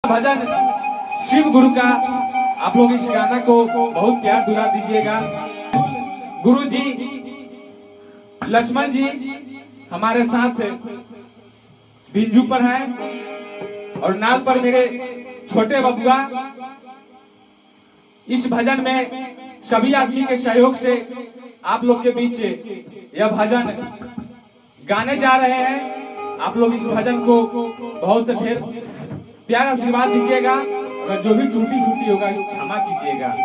भजन शिव गुरु का आप लोग इस गाना को बहुत प्यार दुलार दीजिएगा। गुरु जी लक्ष्मण जी हमारे साथ बिंजू पर हैं और नाल पर मेरे छोटे बबुआ। इस भजन में सभी आदमी के सहयोग से आप लोग के बीच यह भजन गाने जा रहे हैं। आप लोग इस भजन को बहुत से ढेर प्यार आशीर्वाद दीजिएगा। अगर जो भी टूटी फूटी होगा क्षमा कीजिएगा।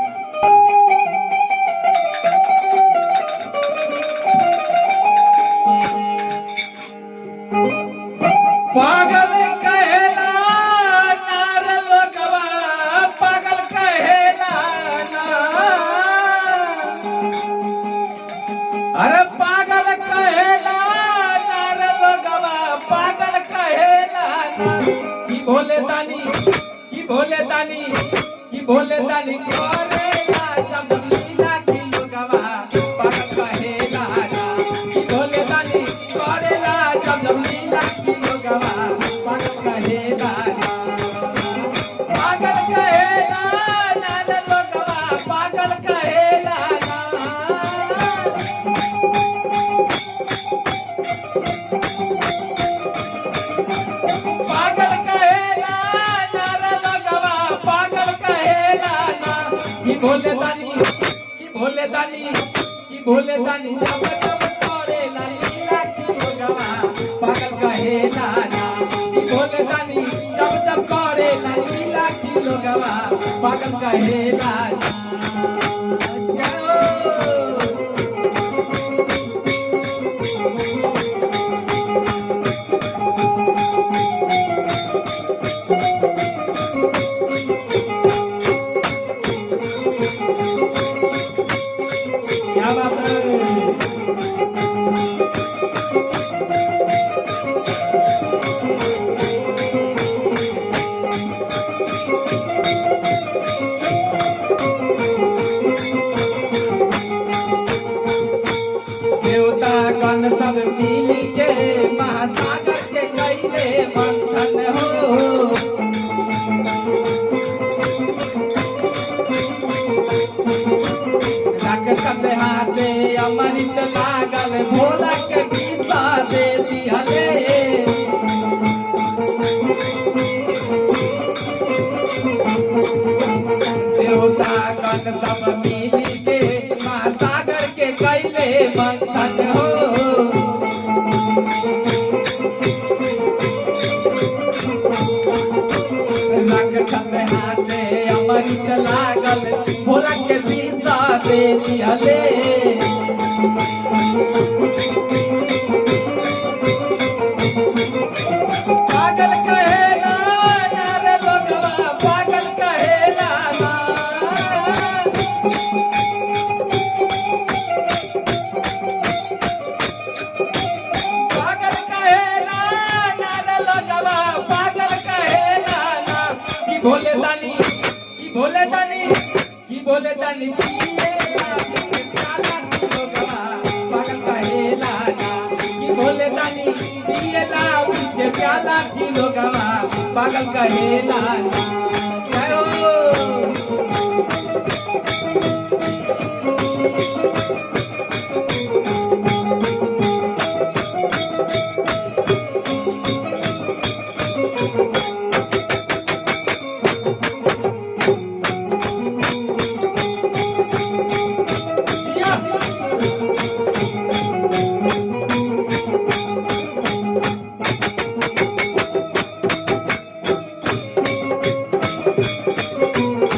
पागल कहेला नार लोगवा, पागल कहेला ना, अरे पागल कहेला नार लोगवा, पागल कहेला ना। की भोले दानी, की भोले दानी, की भोले दानी करेला जब लीला की लोगवा, पागल कहेला ना। की भोले दानी करेला जब लीला की लोगवा, पागल कहेला ना। पागल कहेला नार लोगवा, पागल कहेला ना। पागल कहेला नार लोगवा, पागल कहेला ना। की भोले दानी, की भोले दानी, की भोले दानी जब जब करेला लीला की लोगवा, पागल कहेला ना। की भोले दानी जब जब करेला लीला की लोगवा, पागल कहेला ना। क्या बात है। देवता गण सब मिल के महासागर के कैले मंथन हो। रक्त हाथे अमृत लागल, भोला के गीता दे दिहले। देवता गण सब मिल के महासागर के कैले मंथन हो। रक्त हाथे अमृत लागल, भोला के गीता दे दिहले। पागल कहेला नार लोगवा, पागल कहेला ना। पागल कहेला नार लोगवा, पागल कहेला ना। की भोले दानी, की भोले दानी, की भोले दानी पिएला प्याला की लोगवा, पागल कहेला ना। की भोले दानी पिएला प्याला की लोगवा, पागल कहेला ना। जय हो।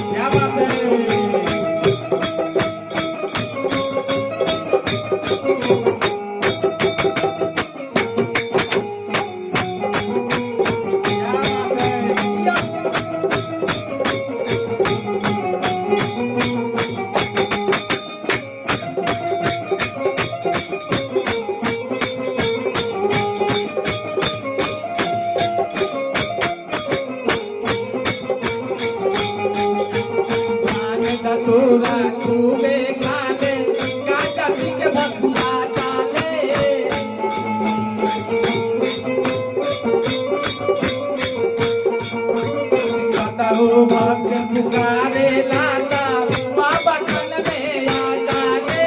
क्या बात है। धतूरा खूबे खाले, गाजा पी के भस्मा डाले। बताओ भक्त पुकारे लाना बाबा खन में आ जाने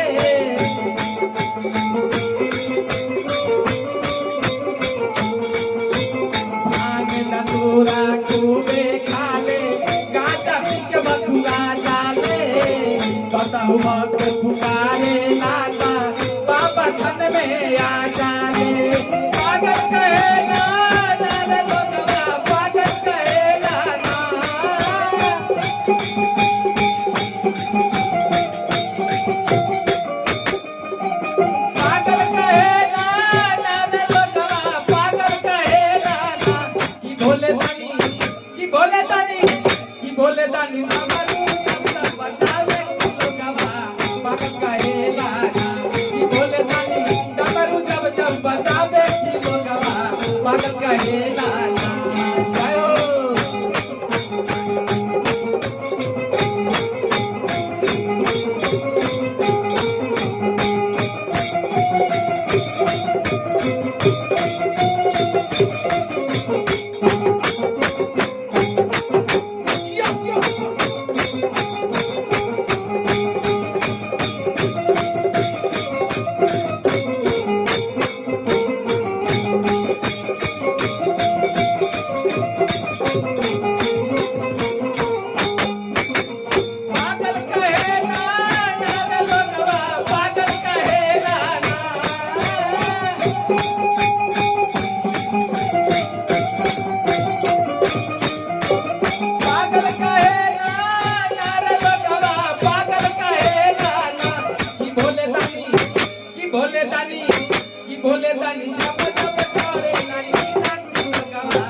भांग धतूरा खूबे खाले गाजा पी के बथुआ जाले बताओ भक्त पुकारे लाना बाबा खन में आ जाने पागल कहेगा नारे लोगवा पागल कहेगा ना पागल कहेगा नारे लोगवा पागल कहेगा ना कि भोले दानी कि भोले दानी नमरू सब बतावे लोगवा पागल कहेगा ना कि भोले दानी नमरू जब बतावे लोगवा पागल कहेगा ना जय हो पागल कहेगा नारे लोगवा पागल कहेगा ना पागल कहेगा नारे लोगवा पागल कहेगा ना कि भोले दानी जब करे नहीं ना लोगवा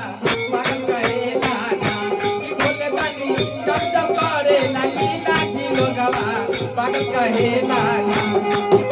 पागल कहेगा ना कि भोले दानी जब करे नहीं ना लोगवा पागल कहेगा ना